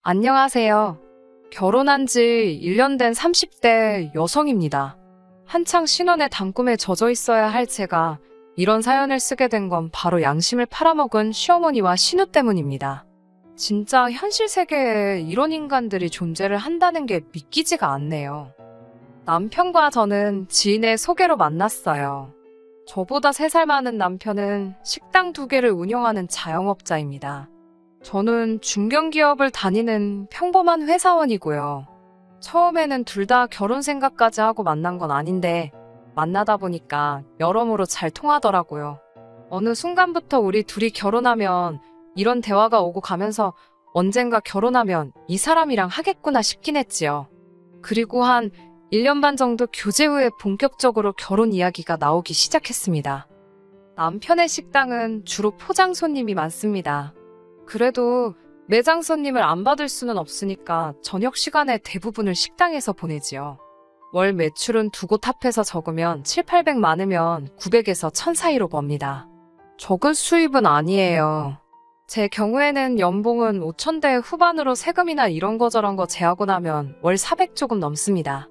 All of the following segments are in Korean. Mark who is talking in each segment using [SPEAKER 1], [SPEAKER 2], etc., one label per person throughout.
[SPEAKER 1] 안녕하세요. 결혼한 지 1년 된 30대 여성입니다. 한창 신혼의 단꿈에 젖어 있어야 할 제가 이런 사연을 쓰게 된 건 바로 양심을 팔아먹은 시어머니와 신우 때문입니다. 진짜 현실 세계에 이런 인간들이 존재를 한다는 게 믿기지가 않네요. 남편과 저는 지인의 소개로 만났어요. 저보다 3살 많은 남편은 식당 2개를 운영하는 자영업자입니다. 저는 중견기업을 다니는 평범한 회사원이고요. 처음에는 둘 다 결혼 생각까지 하고 만난 건 아닌데 만나다 보니까 여러모로 잘 통하더라고요. 어느 순간부터 우리 둘이 결혼하면 이런 대화가 오고 가면서 언젠가 결혼하면 이 사람이랑 하겠구나 싶긴 했지요. 그리고 한 1년 반 정도 교제 후에 본격적으로 결혼 이야기가 나오기 시작했습니다. 남편의 식당은 주로 포장 손님이 많습니다. 그래도 매장 손님을 안 받을 수는 없으니까 저녁 시간에 대부분을 식당에서 보내지요. 월 매출은 두 곳 합해서 적으면 700~800 많으면 900에서 1000 사이로 법니다. 적은 수입은 아니에요. 제 경우에는 연봉은 5000대 후반으로 세금이나 이런 거 저런 거 제하고 나면 월 400 조금 넘습니다.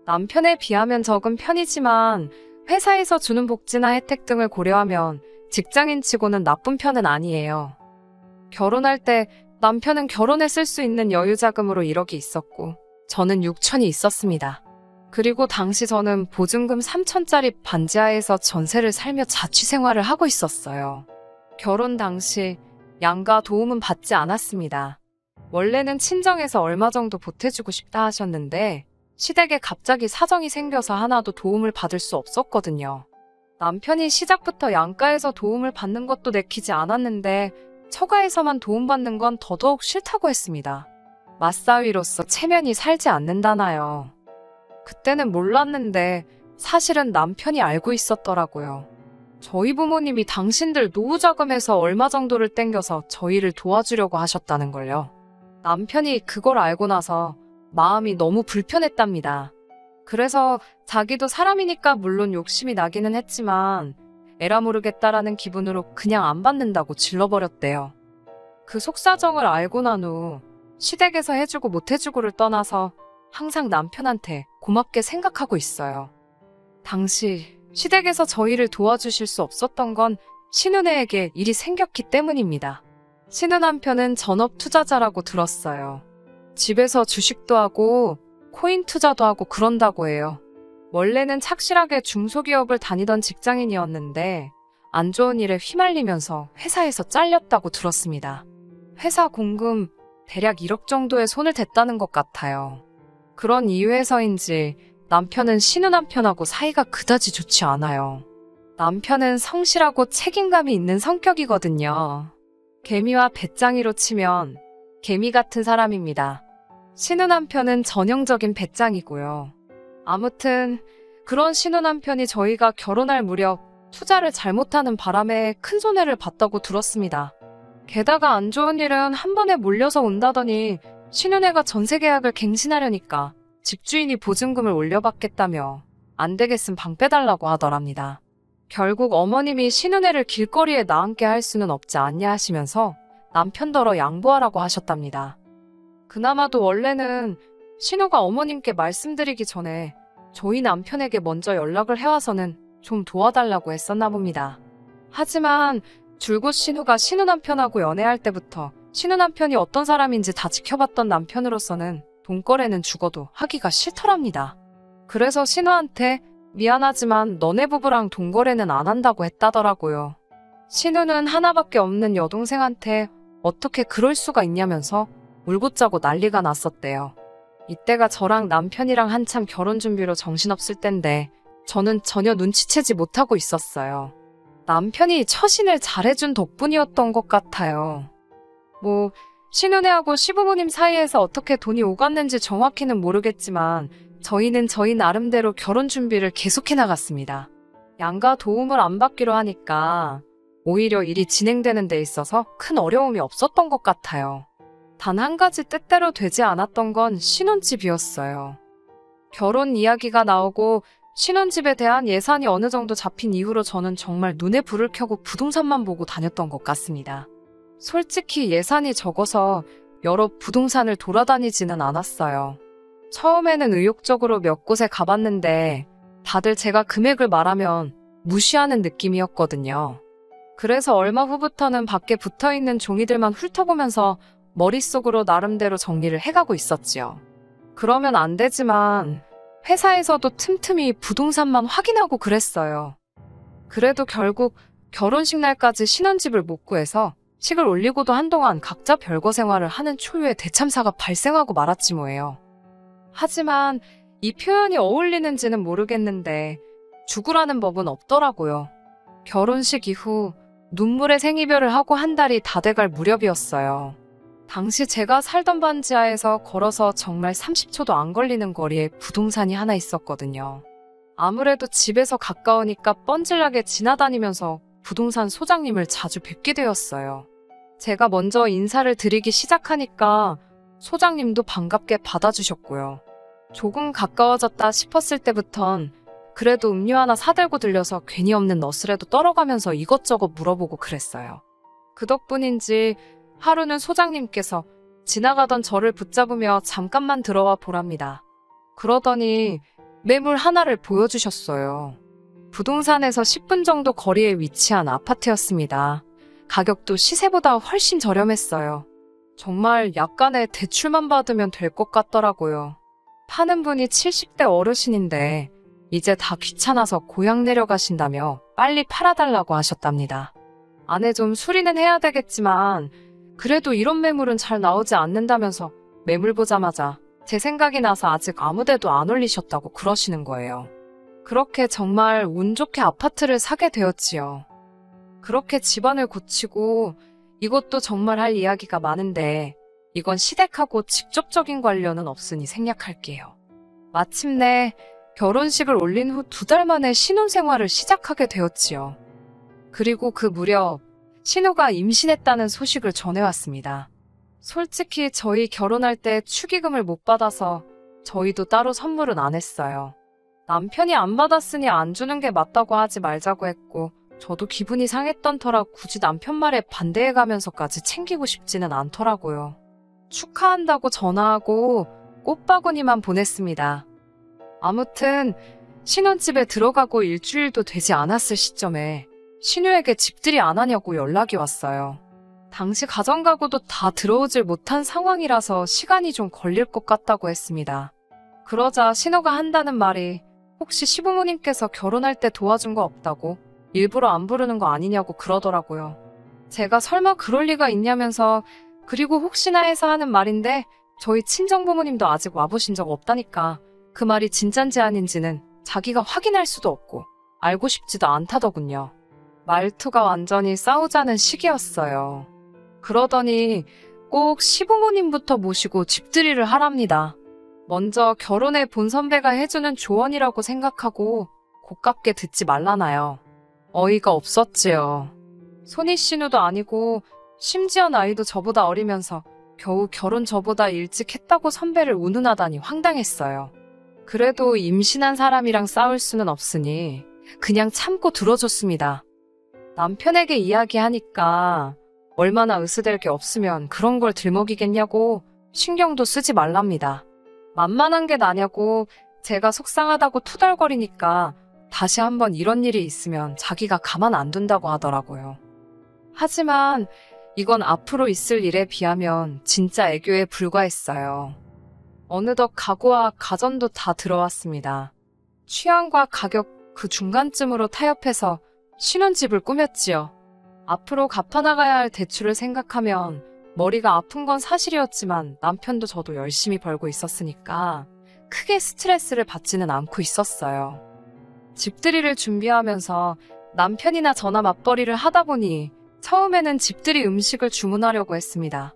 [SPEAKER 1] 남편에 비하면 적은 편이지만 회사에서 주는 복지나 혜택 등을 고려하면 직장인치고는 나쁜 편은 아니에요. 결혼할 때 남편은 결혼에 쓸 수 있는 여유 자금으로 1억이 있었고 저는 6천이 있었습니다. 그리고 당시 저는 보증금 3000짜리 반지하에서 전세를 살며 자취 생활을 하고 있었어요. 결혼 당시 양가 도움은 받지 않았습니다. 원래는 친정에서 얼마 정도 보태주고 싶다 하셨는데 시댁에 갑자기 사정이 생겨서 하나도 도움을 받을 수 없었거든요. 남편이 시작부터 양가에서 도움을 받는 것도 내키지 않았는데 처가에서만 도움받는 건 더더욱 싫다고 했습니다. 맞사위로서 체면이 살지 않는다나요. 그때는 몰랐는데 사실은 남편이 알고 있었더라고요. 저희 부모님이 당신들 노후자금에서 얼마 정도를 땡겨서 저희를 도와주려고 하셨다는 걸요. 남편이 그걸 알고 나서 마음이 너무 불편했답니다. 그래서 자기도 사람이니까 물론 욕심이 나기는 했지만 에라 모르겠다라는 기분으로 그냥 안 받는다고 질러버렸대요. 그 속사정을 알고 난 후 시댁에서 해주고 못 해주고를 떠나서 항상 남편한테 고맙게 생각하고 있어요. 당시 시댁에서 저희를 도와주실 수 없었던 건 신우네에게 일이 생겼기 때문입니다. 신우 남편은 전업 투자자라고 들었어요. 집에서 주식도 하고 코인 투자도 하고 그런다고 해요. 원래는 착실하게 중소기업을 다니던 직장인이었는데 안 좋은 일에 휘말리면서 회사에서 잘렸다고 들었습니다. 회사 공금 대략 1억 정도에 손을 댔다는 것 같아요. 그런 이유에서인지 남편은 신우 남편하고 사이가 그다지 좋지 않아요. 남편은 성실하고 책임감이 있는 성격이거든요. 개미와 배짱이로 치면 개미 같은 사람입니다. 신우 남편은 전형적인 배짱이고요. 아무튼 그런 신우 남편이 저희가 결혼할 무렵 투자를 잘못하는 바람에 큰 손해를 봤다고 들었습니다. 게다가 안 좋은 일은 한 번에 몰려서 온다더니 신우네가 전세 계약을 갱신하려니까 집주인이 보증금을 올려받겠다며 안 되겠음 방 빼달라고 하더랍니다. 결국 어머님이 신우네를 길거리에 나앉게 할 수는 없지 않냐 하시면서 남편더러 양보하라고 하셨답니다. 그나마도 원래는 신우가 어머님께 말씀드리기 전에 저희 남편에게 먼저 연락을 해와서는 좀 도와달라고 했었나 봅니다. 하지만 줄곧 신우가 신우 남편하고 연애할 때부터 신우 남편이 어떤 사람인지 다 지켜봤던 남편으로서는 돈거래는 죽어도 하기가 싫더랍니다. 그래서 신우한테 미안하지만 너네 부부랑 돈거래는 안 한다고 했다더라고요. 신우는 하나밖에 없는 여동생한테 어떻게 그럴 수가 있냐면서 울고 짜고 난리가 났었대요. 이때가 저랑 남편이랑 한참 결혼 준비로 정신없을 땐데 저는 전혀 눈치채지 못하고 있었어요. 남편이 처신을 잘해준 덕분이었던 것 같아요. 신우네하고 시부모님 사이에서 어떻게 돈이 오갔는지 정확히는 모르겠지만 저희는 저희 나름대로 결혼 준비를 계속해 나갔습니다. 양가 도움을 안 받기로 하니까 오히려 일이 진행되는 데 있어서 큰 어려움이 없었던 것 같아요. 단 한 가지 뜻대로 되지 않았던 건 신혼집이었어요. 결혼 이야기가 나오고 신혼집에 대한 예산이 어느 정도 잡힌 이후로 저는 정말 눈에 불을 켜고 부동산만 보고 다녔던 것 같습니다. 솔직히 예산이 적어서 여러 부동산을 돌아다니지는 않았어요. 처음에는 의욕적으로 몇 곳에 가봤는데 다들 제가 금액을 말하면 무시하는 느낌이었거든요. 그래서 얼마 후부터는 밖에 붙어있는 종이들만 훑어보면서 머릿속으로 나름대로 정리를 해가고 있었지요. 그러면 안 되지만 회사에서도 틈틈이 부동산만 확인하고 그랬어요. 그래도 결국 결혼식 날까지 신혼집을 못 구해서 식을 올리고도 한동안 각자 별거 생활을 하는 초유의 대참사가 발생하고 말았지 뭐예요. 하지만 이 표현이 어울리는지는 모르겠는데 죽으라는 법은 없더라고요. 결혼식 이후 눈물의 생이별을 하고 한 달이 다 돼갈 무렵이었어요. 당시 제가 살던 반지하에서 걸어서 정말 30초도 안 걸리는 거리에 부동산이 하나 있었거든요. 아무래도 집에서 가까우니까 뻔질나게 지나다니면서 부동산 소장님을 자주 뵙게 되었어요. 제가 먼저 인사를 드리기 시작하니까 소장님도 반갑게 받아주셨고요. 조금 가까워졌다 싶었을 때부턴 그래도 음료 하나 사들고 들려서 괜히 없는 너스레도 떨어가면서 이것저것 물어보고 그랬어요. 그 덕분인지 하루는 소장님께서 지나가던 저를 붙잡으며 잠깐만 들어와 보랍니다. 그러더니 매물 하나를 보여주셨어요. 부동산에서 10분 정도 거리에 위치한 아파트였습니다. 가격도 시세보다 훨씬 저렴했어요. 정말 약간의 대출만 받으면 될 것 같더라고요. 파는 분이 70대 어르신인데 이제 다 귀찮아서 고향 내려가신다며 빨리 팔아달라고 하셨답니다. 안에 좀 수리는 해야 되겠지만 그래도 이런 매물은 잘 나오지 않는다면서 매물 보자마자 제 생각이 나서 아직 아무데도 안 올리셨다고 그러시는 거예요. 그렇게 정말 운 좋게 아파트를 사게 되었지요. 그렇게 집안을 고치고 이것도 정말 할 이야기가 많은데 이건 시댁하고 직접적인 관련은 없으니 생략할게요. 마침내 결혼식을 올린 후 2달 만에 신혼생활을 시작하게 되었지요. 그리고 그 무렵 신우가 임신했다는 소식을 전해왔습니다. 솔직히 저희 결혼할 때 축의금을 못 받아서 저희도 따로 선물은 안 했어요. 남편이 안 받았으니 안 주는 게 맞다고 하지 말자고 했고 저도 기분이 상했던 터라 굳이 남편 말에 반대해가면서까지 챙기고 싶지는 않더라고요. 축하한다고 전화하고 꽃바구니만 보냈습니다. 아무튼 신혼집에 들어가고 일주일도 되지 않았을 시점에 신우에게 집들이 안 하냐고 연락이 왔어요. 당시 가정가구도 다 들어오질 못한 상황이라서 시간이 좀 걸릴 것 같다고 했습니다. 그러자 신우가 한다는 말이 혹시 시부모님께서 결혼할 때 도와준 거 없다고 일부러 안 부르는 거 아니냐고 그러더라고요. 제가 설마 그럴 리가 있냐면서 그리고 혹시나 해서 하는 말인데 저희 친정부모님도 아직 와보신 적 없다니까 그 말이 진짠지 아닌지는 자기가 확인할 수도 없고 알고 싶지도 않다더군요. 말투가 완전히 싸우자는 식이었어요. 그러더니 꼭 시부모님부터 모시고 집들이를 하랍니다. 먼저 결혼해 본 선배가 해주는 조언이라고 생각하고 고깝게 듣지 말라나요. 어이가 없었지요. 손이 신우도 아니고 심지어 나이도 저보다 어리면서 겨우 결혼 저보다 일찍 했다고 선배를 운운하다니 황당했어요. 그래도 임신한 사람이랑 싸울 수는 없으니 그냥 참고 들어줬습니다. 남편에게 이야기하니까 얼마나 으스댈 게 없으면 그런 걸 들먹이겠냐고 신경도 쓰지 말랍니다. 만만한 게 나냐고 제가 속상하다고 투덜거리니까 다시 한번 이런 일이 있으면 자기가 가만 안 둔다고 하더라고요. 하지만 이건 앞으로 있을 일에 비하면 진짜 애교에 불과했어요. 어느덧 가구와 가전도 다 들어왔습니다. 취향과 가격 그 중간쯤으로 타협해서 신혼집을 꾸몄지요. 앞으로 갚아나가야 할 대출을 생각하면 머리가 아픈 건 사실이었지만 남편도 저도 열심히 벌고 있었으니까 크게 스트레스를 받지는 않고 있었어요. 집들이를 준비하면서 남편이나 저나 맞벌이를 하다 보니 처음에는 집들이 음식을 주문하려고 했습니다.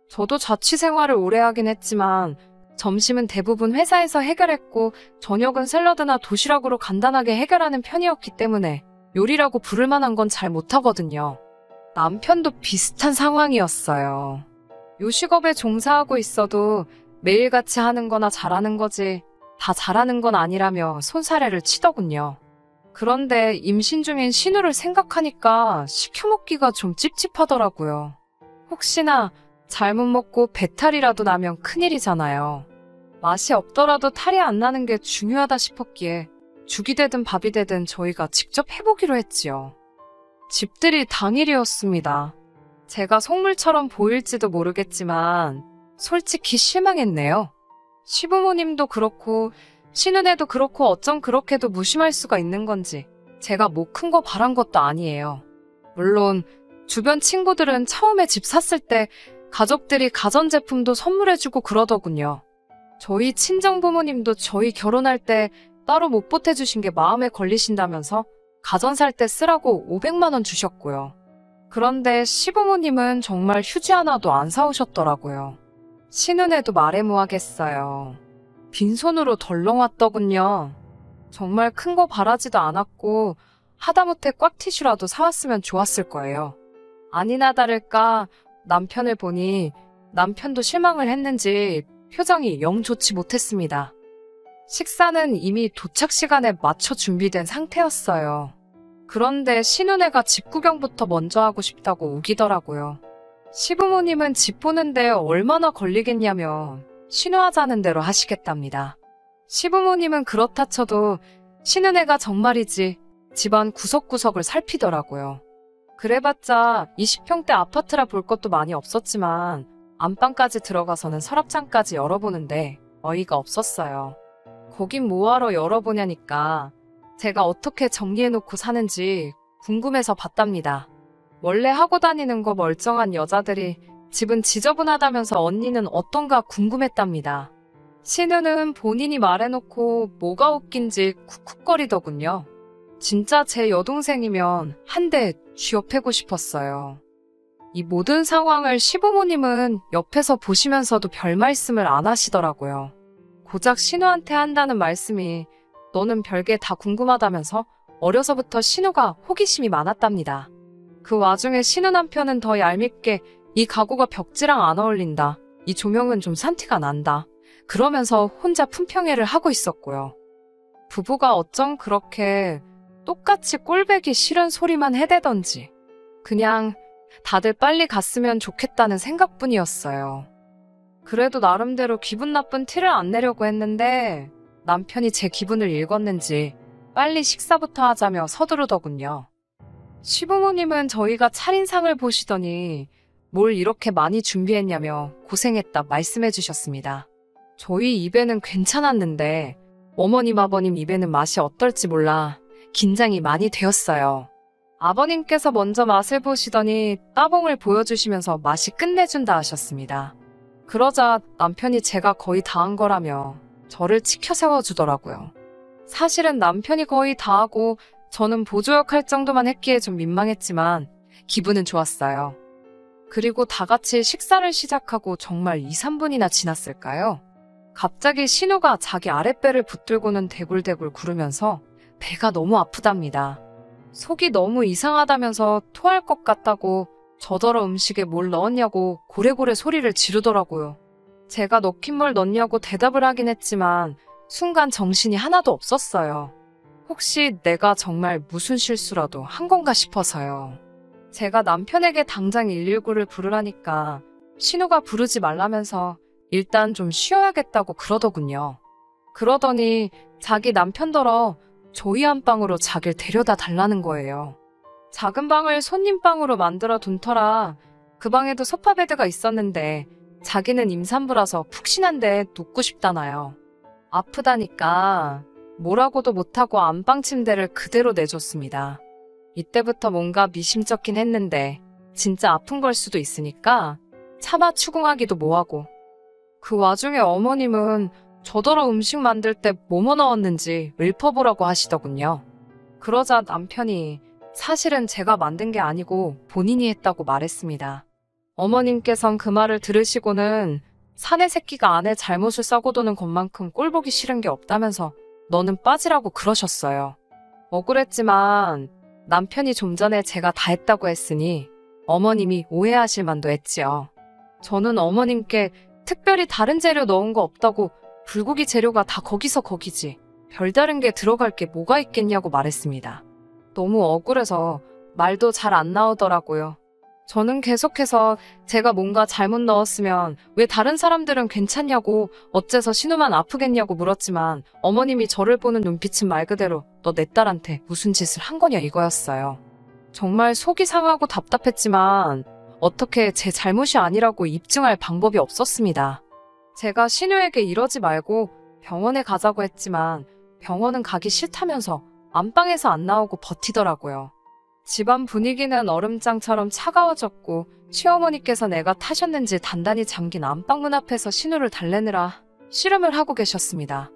[SPEAKER 1] 저도 자취 생활을 오래 하긴 했지만 점심은 대부분 회사에서 해결했고 저녁은 샐러드나 도시락으로 간단하게 해결하는 편이었기 때문에 요리라고 부를 만한 건 잘 못하거든요. 남편도 비슷한 상황이었어요. 요식업에 종사하고 있어도 매일같이 하는 거나 잘하는 거지 다 잘하는 건 아니라며 손사래를 치더군요. 그런데 임신 중인 신우를 생각하니까 시켜먹기가 좀 찝찝하더라고요. 혹시나 잘못 먹고 배탈이라도 나면 큰일이잖아요. 맛이 없더라도 탈이 안 나는 게 중요하다 싶었기에 죽이 되든 밥이 되든 저희가 직접 해보기로 했지요. 집들이 당일이었습니다. 제가 속물처럼 보일지도 모르겠지만 솔직히 실망했네요. 시부모님도 그렇고 시누네도 그렇고 어쩜 그렇게도 무심할 수가 있는 건지 제가 뭐 큰 거 바란 것도 아니에요. 물론 주변 친구들은 처음에 집 샀을 때 가족들이 가전제품도 선물해주고 그러더군요. 저희 친정부모님도 저희 결혼할 때 따로 못 보태주신 게 마음에 걸리신다면서 가전 살 때 쓰라고 500만 원 주셨고요. 그런데 시부모님은 정말 휴지 하나도 안 사오셨더라고요. 시누네도 말해 뭐하겠어요. 빈손으로 덜렁 왔더군요. 정말 큰 거 바라지도 않았고 하다못해 꽉티슈라도 사왔으면 좋았을 거예요. 아니나 다를까 남편을 보니 남편도 실망을 했는지 표정이 영 좋지 못했습니다. 식사는 이미 도착 시간에 맞춰 준비된 상태였어요. 그런데 시누네가 집 구경부터 먼저 하고 싶다고 우기더라고요. 시부모님은 집 보는데 얼마나 걸리겠냐며 신우하자는 대로 하시겠답니다. 시부모님은 그렇다 쳐도 시누네가 정말이지 집안 구석구석을 살피더라고요. 그래봤자 20평대 아파트라 볼 것도 많이 없었지만 안방까지 들어가서는 서랍장까지 열어보는데 어이가 없었어요. 거긴 뭐하러 열어보냐니까 제가 어떻게 정리해놓고 사는지 궁금해서 봤답니다. 원래 하고 다니는 거 멀쩡한 여자들이 집은 지저분하다면서 언니는 어떤가 궁금했답니다. 신우는 본인이 말해놓고 뭐가 웃긴지 쿡쿡거리더군요. 진짜 제 여동생이면 한 대 쥐어패고 싶었어요. 이 모든 상황을 시부모님은 옆에서 보시면서도 별 말씀을 안 하시더라고요. 고작 신우한테 한다는 말씀이 너는 별게 다 궁금하다면서 어려서부터 신우가 호기심이 많았답니다. 그 와중에 신우 남편은 더 얄밉게 이 가구가 벽지랑 안 어울린다. 이 조명은 좀 산티가 난다. 그러면서 혼자 품평회를 하고 있었고요. 부부가 어쩜 그렇게 똑같이 꼴배기 싫은 소리만 해대던지 그냥 다들 빨리 갔으면 좋겠다는 생각뿐이었어요. 그래도 나름대로 기분 나쁜 티를 안 내려고 했는데 남편이 제 기분을 읽었는지 빨리 식사부터 하자며 서두르더군요. 시부모님은 저희가 차린상을 보시더니 뭘 이렇게 많이 준비했냐며 고생했다 말씀해 주셨습니다. 저희 입에는 괜찮았는데 어머님 아버님 입에는 맛이 어떨지 몰라 긴장이 많이 되었어요. 아버님께서 먼저 맛을 보시더니 따봉을 보여주시면서 맛이 끝내준다 하셨습니다. 그러자 남편이 제가 거의 다 한 거라며 저를 치켜 세워주더라고요. 사실은 남편이 거의 다 하고 저는 보조역 할 정도만 했기에 좀 민망했지만 기분은 좋았어요. 그리고 다 같이 식사를 시작하고 정말 2, 3분이나 지났을까요? 갑자기 신우가 자기 아랫배를 붙들고는 대굴대굴 구르면서 배가 너무 아프답니다. 속이 너무 이상하다면서 토할 것 같다고 저더러 음식에 뭘 넣었냐고 고래고래 소리를 지르더라고요. 제가 넣긴 뭘 넣냐고 대답을 하긴 했지만 순간 정신이 하나도 없었어요. 혹시 내가 정말 무슨 실수라도 한 건가 싶어서요. 제가 남편에게 당장 119를 부르라니까 신우가 부르지 말라면서 일단 좀 쉬어야겠다고 그러더군요. 그러더니 자기 남편더러 저희 안방으로 자기를 데려다 달라는 거예요. 작은 방을 손님방으로 만들어 둔 터라 그 방에도 소파 베드가 있었는데 자기는 임산부라서 푹신한데 눕고 싶다나요. 아프다니까 뭐라고도 못하고 안방 침대를 그대로 내줬습니다. 이때부터 뭔가 미심쩍긴 했는데 진짜 아픈 걸 수도 있으니까 차마 추궁하기도 뭐하고. 그 와중에 어머님은 저더러 음식 만들 때 뭐뭐 넣었는지 읊어보라고 하시더군요. 그러자 남편이 사실은 제가 만든 게 아니고 본인이 했다고 말했습니다. 어머님께선 그 말을 들으시고는 사내 새끼가 아내 잘못을 싸고 도는 것만큼 꼴보기 싫은 게 없다면서 너는 빠지라고 그러셨어요. 억울했지만 남편이 좀 전에 제가 다 했다고 했으니 어머님이 오해하실 만도 했지요. 저는 어머님께 특별히 다른 재료 넣은 거 없다고 불고기 재료가 다 거기서 거기지 별다른 게 들어갈 게 뭐가 있겠냐고 말했습니다. 너무 억울해서 말도 잘 안 나오더라고요. 저는 계속해서 제가 뭔가 잘못 넣었으면 왜 다른 사람들은 괜찮냐고 어째서 신우만 아프겠냐고 물었지만 어머님이 저를 보는 눈빛은 말 그대로 너 내 딸한테 무슨 짓을 한 거냐 이거였어요. 정말 속이 상하고 답답했지만 어떻게 제 잘못이 아니라고 입증할 방법이 없었습니다. 제가 신우에게 이러지 말고 병원에 가자고 했지만 병원은 가기 싫다면서 안방에서 안 나오고 버티더라고요. 집안 분위기는 얼음장처럼 차가워졌고 시어머니께서 내가 타셨는지 단단히 잠긴 안방문 앞에서 신우를 달래느라 씨름을 하고 계셨습니다.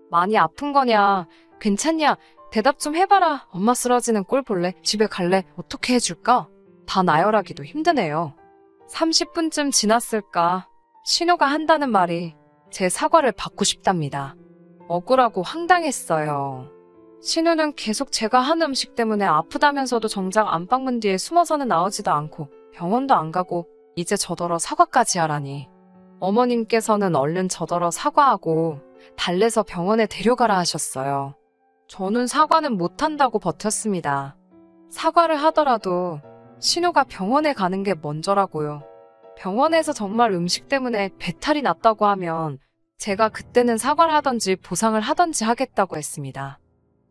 [SPEAKER 1] 많이 아픈 거냐? 괜찮냐? 대답 좀 해봐라. 엄마 쓰러지는 꼴 볼래? 집에 갈래? 어떻게 해줄까? 다 나열하기도 힘드네요. 30분쯤 지났을까? 신우가 한다는 말이 제 사과를 받고 싶답니다. 억울하고 황당했어요. 신우는 계속 제가 한 음식 때문에 아프다면서도 정작 안방문 뒤에 숨어서는 나오지도 않고 병원도 안 가고 이제 저더러 사과까지 하라니. 어머님께서는 얼른 저더러 사과하고 달래서 병원에 데려가라 하셨어요. 저는 사과는 못한다고 버텼습니다. 사과를 하더라도 신우가 병원에 가는 게 먼저라고요. 병원에서 정말 음식 때문에 배탈이 났다고 하면 제가 그때는 사과를 하던지 보상을 하던지 하겠다고 했습니다.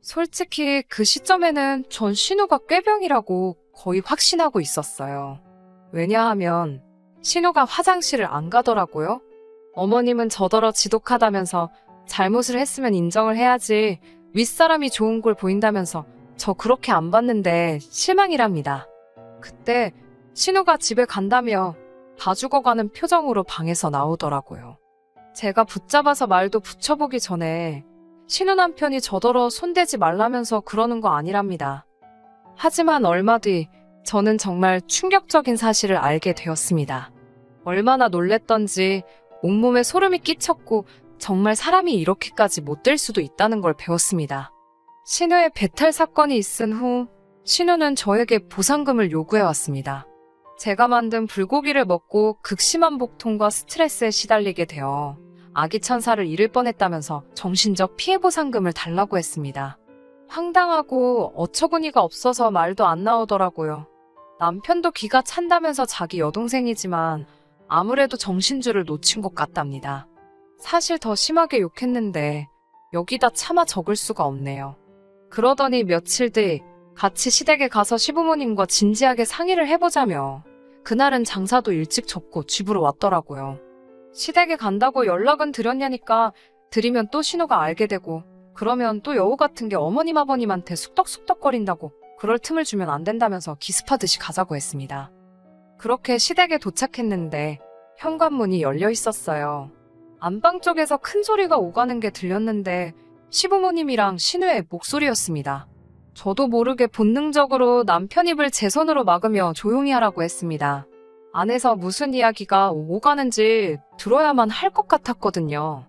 [SPEAKER 1] 솔직히 그 시점에는 전 신우가 꾀병이라고 거의 확신하고 있었어요. 왜냐하면 신우가 화장실을 안 가더라고요. 어머님은 저더러 지독하다면서 잘못을 했으면 인정을 해야지 윗사람이 좋은 걸 보인다면서 저 그렇게 안 봤는데 실망이랍니다. 그때 신우가 집에 간다며 다 죽어가는 표정으로 방에서 나오더라고요. 제가 붙잡아서 말도 붙여보기 전에 신우 남편이 저더러 손대지 말라면서 그러는 거 아니랍니다. 하지만 얼마 뒤 저는 정말 충격적인 사실을 알게 되었습니다. 얼마나 놀랬던지 온몸에 소름이 끼쳤고 정말 사람이 이렇게까지 못될 수도 있다는 걸 배웠습니다. 신우의 배탈 사건이 있은 후 신우는 저에게 보상금을 요구해왔습니다. 제가 만든 불고기를 먹고 극심한 복통과 스트레스에 시달리게 되어 아기 천사를 잃을 뻔했다면서 정신적 피해 보상금을 달라고 했습니다. 황당하고 어처구니가 없어서 말도 안 나오더라고요. 남편도 기가 찬다면서 자기 여동생이지만 아무래도 정신줄을 놓친 것 같답니다. 사실 더 심하게 욕했는데 여기다 차마 적을 수가 없네요. 그러더니 며칠 뒤 같이 시댁에 가서 시부모님과 진지하게 상의를 해보자며 그날은 장사도 일찍 접고 집으로 왔더라고요. 시댁에 간다고 연락은 드렸냐니까 드리면 또 신우가 알게 되고 그러면 또 여우 같은 게 어머님 아버님한테 쑥덕쑥덕거린다고 그럴 틈을 주면 안 된다면서 기습하듯이 가자고 했습니다. 그렇게 시댁에 도착했는데 현관문이 열려 있었어요. 안방 쪽에서 큰 소리가 오가는 게 들렸는데 시부모님이랑 신우의 목소리였습니다. 저도 모르게 본능적으로 남편 입을 제 손으로 막으며 조용히 하라고 했습니다. 안에서 무슨 이야기가 오가는지 들어야만 할 것 같았거든요.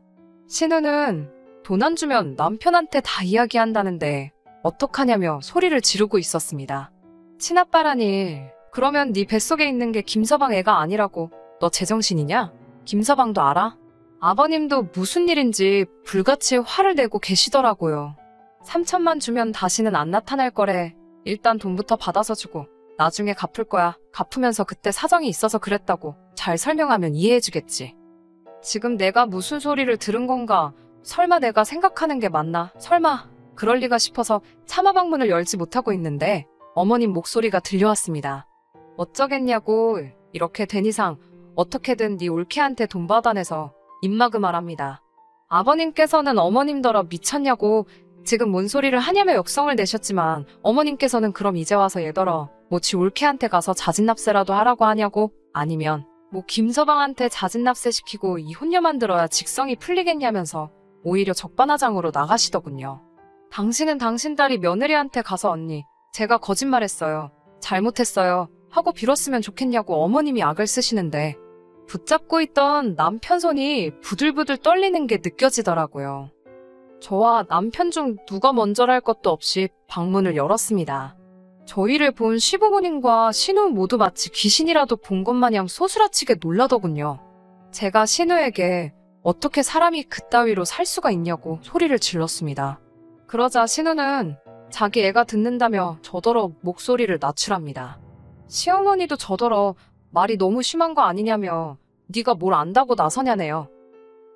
[SPEAKER 1] 신우는 돈 안 주면 남편한테 다 이야기한다는데 어떡하냐며 소리를 지르고 있었습니다. 친아빠라니 그러면 네 뱃속에 있는 게 김서방 애가 아니라고 너 제정신이냐? 김서방도 알아? 아버님도 무슨 일인지 불같이 화를 내고 계시더라고요. 3천만 주면 다시는 안 나타날 거래. 일단 돈부터 받아서 주고 나중에 갚을 거야. 갚으면서 그때 사정이 있어서 그랬다고 잘 설명하면 이해해주겠지. 지금 내가 무슨 소리를 들은 건가? 설마 내가 생각하는 게 맞나? 설마 그럴 리가 싶어서 차마 방문을 열지 못하고 있는데 어머님 목소리가 들려왔습니다. 어쩌겠냐고. 이렇게 된 이상 어떻게든 네 올케한테 돈 받아내서 입막음 하랍니다. 아버님께서는 어머님더러 미쳤냐고 지금 뭔 소리를 하냐며 역성을 내셨지만 어머님께서는 그럼 이제 와서 얘더러 뭐 지 올케한테 가서 자진납세라도 하라고 하냐고 아니면 뭐 김서방한테 자진납세 시키고 이혼녀 만들어야 직성이 풀리겠냐면서 오히려 적반하장으로 나가시더군요. 당신은 당신 딸이 며느리한테 가서 언니 제가 거짓말했어요. 잘못했어요. 하고 빌었으면 좋겠냐고 어머님이 악을 쓰시는데 붙잡고 있던 남편 손이 부들부들 떨리는 게 느껴지더라고요. 저와 남편 중 누가 먼저랄 것도 없이 방문을 열었습니다. 저희를 본 시부모님과 신우 모두 마치 귀신이라도 본 것 마냥 소스라치게 놀라더군요. 제가 신우에게 어떻게 사람이 그따위로 살 수가 있냐고 소리를 질렀습니다. 그러자 신우는 자기 애가 듣는다며 저더러 목소리를 낮추랍니다. 시어머니도 저더러 말이 너무 심한 거 아니냐며 네가 뭘 안다고 나서냐네요.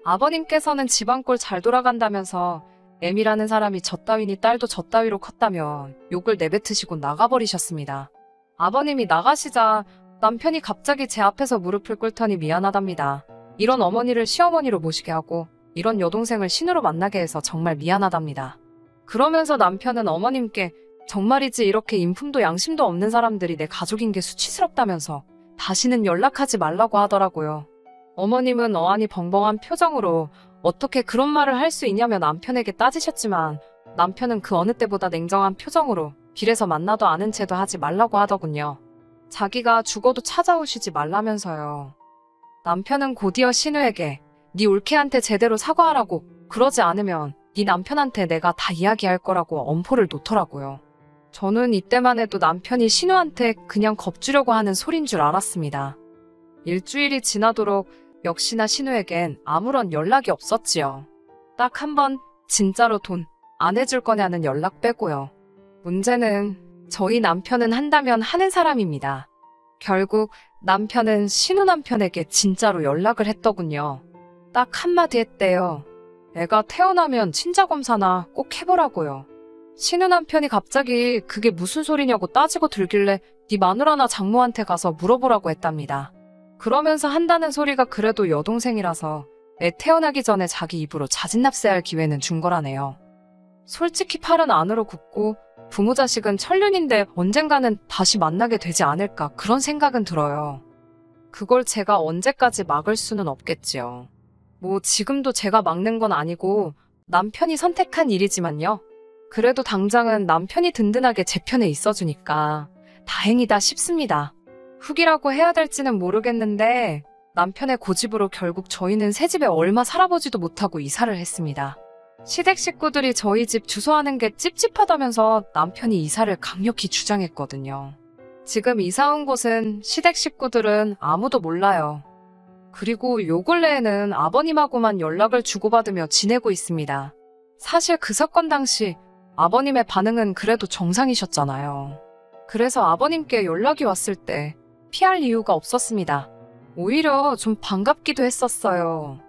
[SPEAKER 1] 아버님께서는 집안꼴 잘 돌아간다면서 애미라는 사람이 젖따위니 딸도 젖따위로 컸다며 욕을 내뱉으시고 나가버리셨습니다. 아버님이 나가시자 남편이 갑자기 제 앞에서 무릎을 꿇더니 미안하답니다. 이런 어머니를 시어머니로 모시게 하고 이런 여동생을 신우로 만나게 해서 정말 미안하답니다. 그러면서 남편은 어머님께 정말이지 이렇게 인품도 양심도 없는 사람들이 내 가족인 게 수치스럽다면서 다시는 연락하지 말라고 하더라고요. 어머님은 어안이 벙벙한 표정으로 어떻게 그런 말을 할 수 있냐며 남편에게 따지셨지만 남편은 그 어느 때보다 냉정한 표정으로 길에서 만나도 아는 체도 하지 말라고 하더군요. 자기가 죽어도 찾아오시지 말라면서요. 남편은 곧이어 신우에게 네 올케한테 제대로 사과하라고, 그러지 않으면 네 남편한테 내가 다 이야기할 거라고 엄포를 놓더라고요. 저는 이때만 해도 남편이 신우한테 그냥 겁주려고 하는 소린 줄 알았습니다. 일주일이 지나도록 역시나 신우에겐 아무런 연락이 없었지요. 딱 한 번 진짜로 돈 안 해줄 거냐는 연락 빼고요. 문제는 저희 남편은 한다면 하는 사람입니다. 결국 남편은 신우 남편에게 진짜로 연락을 했더군요. 딱 한마디 했대요. 애가 태어나면 친자검사나 꼭 해보라고요. 신우 남편이 갑자기 그게 무슨 소리냐고 따지고 들길래 네 마누라나 장모한테 가서 물어보라고 했답니다. 그러면서 한다는 소리가 그래도 여동생이라서 애 태어나기 전에 자기 입으로 자진납세할 기회는 준 거라네요. 솔직히 팔은 안으로 굽고 부모 자식은 천륜인데 언젠가는 다시 만나게 되지 않을까 그런 생각은 들어요. 그걸 제가 언제까지 막을 수는 없겠지요. 뭐 지금도 제가 막는 건 아니고 남편이 선택한 일이지만요. 그래도 당장은 남편이 든든하게 제 편에 있어주니까 다행이다 싶습니다. 훅이라고 해야 될지는 모르겠는데 남편의 고집으로 결국 저희는 새 집에 얼마 살아보지도 못하고 이사를 했습니다. 시댁 식구들이 저희 집 주소하는 게 찝찝하다면서 남편이 이사를 강력히 주장했거든요. 지금 이사 온 곳은 시댁 식구들은 아무도 몰라요. 그리고 요 근래에는 아버님하고만 연락을 주고받으며 지내고 있습니다. 사실 그 사건 당시 아버님의 반응은 그래도 정상이셨잖아요. 그래서 아버님께 연락이 왔을 때 피할 이유가 없었습니다. 오히려 좀 반갑기도 했었어요.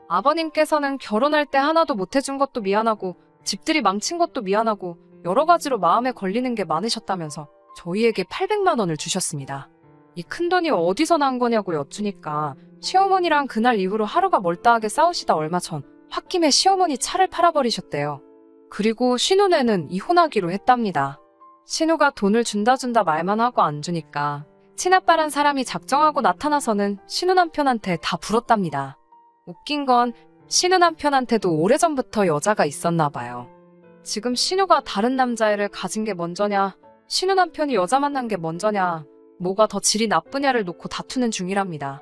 [SPEAKER 1] 아버님께서는 결혼할 때 하나도 못 해준 것도 미안하고 집들이 망친 것도 미안하고 여러 가지로 마음에 걸리는 게 많으셨다면서 저희에게 800만 원을 주셨습니다. 이 큰돈이 어디서 난 거냐고 여쭈니까 시어머니랑 그날 이후로 하루가 멀다하게 싸우시다 얼마 전 홧김에 시어머니 차를 팔아버리셨대요. 그리고 신우네는 이혼하기로 했답니다. 신우가 돈을 준다 말만 하고 안 주니까 친아빠란 사람이 작정하고 나타나서는 신우 남편한테 다 불었답니다. 웃긴 건 신우 남편한테도 오래전부터 여자가 있었나 봐요. 지금 신우가 다른 남자애를 가진 게 먼저냐, 신우 남편이 여자 만난 게 먼저냐, 뭐가 더 질이 나쁘냐를 놓고 다투는 중이랍니다.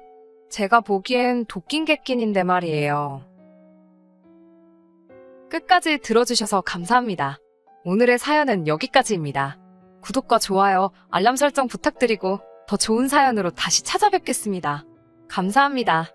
[SPEAKER 1] 제가 보기엔 도낀 객낀인데 말이에요. 끝까지 들어주셔서 감사합니다. 오늘의 사연은 여기까지입니다. 구독과 좋아요, 알람 설정 부탁드리고 더 좋은 사연으로 다시 찾아뵙겠습니다. 감사합니다.